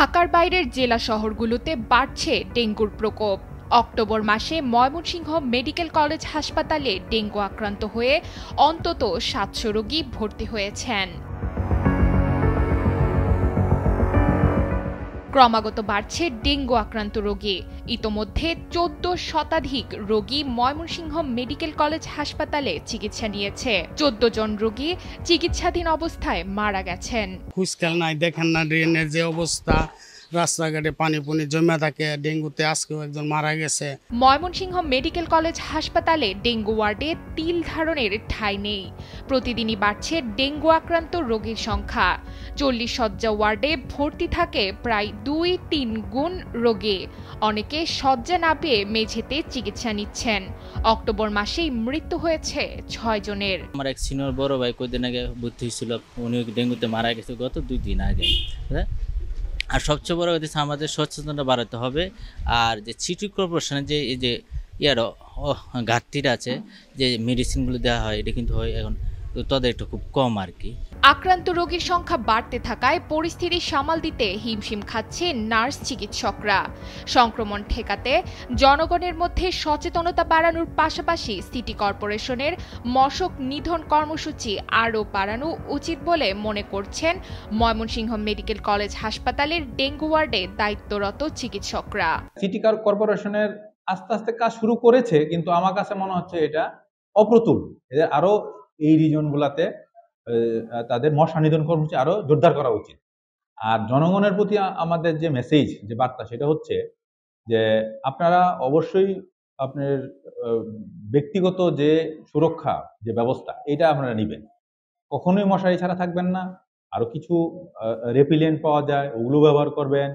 ঢাকার বাইরের জেলা শহরগুলোতে বাড়ছে ডেঙ্গুর প্রকোপ। অক্টোবর মাসে ময়মনসিংহ মেডিকেল কলেজ হাসপাতালে ডেঙ্গু আক্রান্ত হয়ে অন্তত ৭০০ রোগী ভর্তি হয়েছেন। ক্রমাগত বাড়ছে ডেঙ্গু আক্রান্ত রোগী। ইতোমধ্যে ১৪ শতাধিক রোগী ময়মনসিংহ মেডিকেল কলেজ হাসপাতালে চিকিৎসা নিয়েছে। ১৪ জন রোগী চিকিৎসাধীন অবস্থায় মারা গেছেন। হুঁশখেল নাই, দেখেন না ড্রেনের যে অবস্থা, রাস্তাঘাটে পানি জমে থাকে। ডেঙ্গুতে আজকেও একজন মারা গেছে। ময়মনসিংহ মেডিকেল কলেজ হাসপাতালে ডেঙ্গু ওয়ার্ডে তিল ধারণের ঠাঁই নেই। প্রতিদিনই বাড়ছে ডেঙ্গু আক্রান্ত রোগীর সংখ্যা। ৪০ শয্যা ওয়ার্ডে ভর্তি থাকে প্রায় ২-৩ গুণ রোগী। অনেকে শয্যা না পেয়ে মেঝেতে চিকিৎসা নিচ্ছেন। অক্টোবর মাসেই মৃত্যু হয়েছে ৬ জনের। আমার এক সিনিয়র বড় ভাই কয়েকদিন আগে ভর্তি হয়েছিল, উনি ডেঙ্গুতে মারা গেছে গত ২ দিন আগে। আর সবচেয়ে বড় কথা আমাদের সচেতনতা বাড়াতে হবে। আর যে সিটি কর্পোরেশনের যে এই যে ঘাটতিটা আছে, যে মেডিসিনগুলো দেওয়া হয়, এটা কিন্তু হয় এখন তাদের একটু খুব কম আর কি। আক্রান্ত রোগীর সংখ্যা বাড়তে থাকায় পরিস্থিতি সামাল দিতে হিমশিম খাচ্ছে নার্স চিকিৎসকরা। সংক্রমণ ঠেকাতে জনগণের মধ্যে সচেতনতা বাড়ানোর পাশাপাশি সিটি কর্পোরেশনের মশক নিধন কর্মসূচি আরও বাড়ানো উচিত বলে মনে করছেন ময়মনসিংহ মেডিকেল কলেজ হাসপাতালের ডেঙ্গু ওয়ার্ডে দায়িত্বরত চিকিৎসকরা। সিটি কর্পোরেশনের আস্তে আস্তে কাজ শুরু করেছে, কিন্তু আমার কাছে মনে হচ্ছে এটা অপ্রতুল। এদের আরো এই রিজনগুলোতে তাদের মশা নিধন কর্মসূচি আরো জোরদার করা উচিত। আর জনগণের প্রতি আমাদের যে মেসেজ, যে বার্তা, সেটা হচ্ছে যে আপনারা অবশ্যই আপনার ব্যক্তিগত যে সুরক্ষা যে ব্যবস্থা, এটা আপনারা নেবেন। কখনোই মশারি ছাড়া থাকবেন না। আরো কিছু রেপিলেন্ট পাওয়া যায়, ওগুলো ব্যবহার করবেন।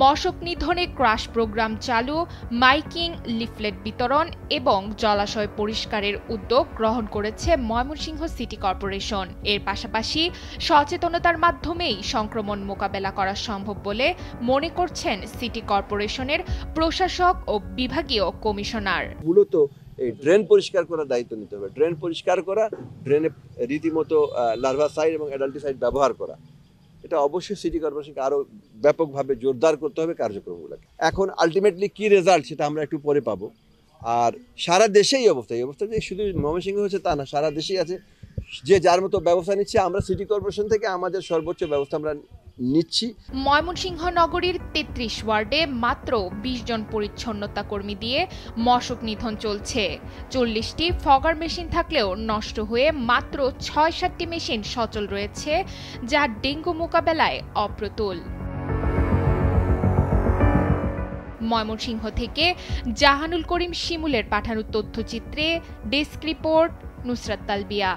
মশক নিধনে ক্রাশ প্রোগ্রাম চালু, মাইকিং, লিফলেট বিতরণ এবং জলাশয় পরিষ্কারের উদ্যোগ গ্রহণ করেছে ময়মনসিংহ সিটি কর্পোরেশন। এর পাশাপাশি সচেতনতার মাধ্যমেই সংক্রমণ মোকাবেলা করা সম্ভব বলে মনে করছেন সিটি কর্পোরেশনের প্রশাসক ও বিভাগীয় কমিশনার। মূলত এই ড্রেন পরিষ্কার করার দায়িত্ব নিতে হবে। ড্রেন পরিষ্কার করা, ড্রেনে রীতিমতো লার্ভাসাইড এবং অ্যাডাল্টিসাইড ব্যবহার করা, এটা অবশ্যই সিটি কর্পোরেশনকে আরো ব্যাপকভাবে জোরদার করতে হবে কার্যক্রমগুলোকে। এখন আলটিমেটলি কি রেজাল্ট সেটা আমরা একটু পরে পাবো। আর সারা দেশেই এই অবস্থা যে শুধু ময়মনসিংহ হচ্ছে তা না, সারা দেশেই আছে। যে যার মতো ব্যবস্থা নিচ্ছে, আমরা সিটি কর্পোরেশন থেকে আমাদের সর্বোচ্চ ব্যবস্থা আমরা নিচ্ছি। ময়মনসিংহ নগরীর ৩৩ ওয়ার্ডে মাত্র ২০ জন পরিচ্ছন্নতা কর্মী দিয়ে মশক নিধন চলছে। ৪০টি ফগার মেশিন থাকলেও নষ্ট হয়ে মাত্র ৬-৭টি মেশিন সচল রয়েছে, যা ডেঙ্গু মোকাবেলায় অপ্রতুল। ময়মনসিংহ থেকে জাহানুল করিম শিমুলের পাঠানো তথ্যচিত্রে ডেস্ক রিপোর্ট, নুসরাত তালবিয়া।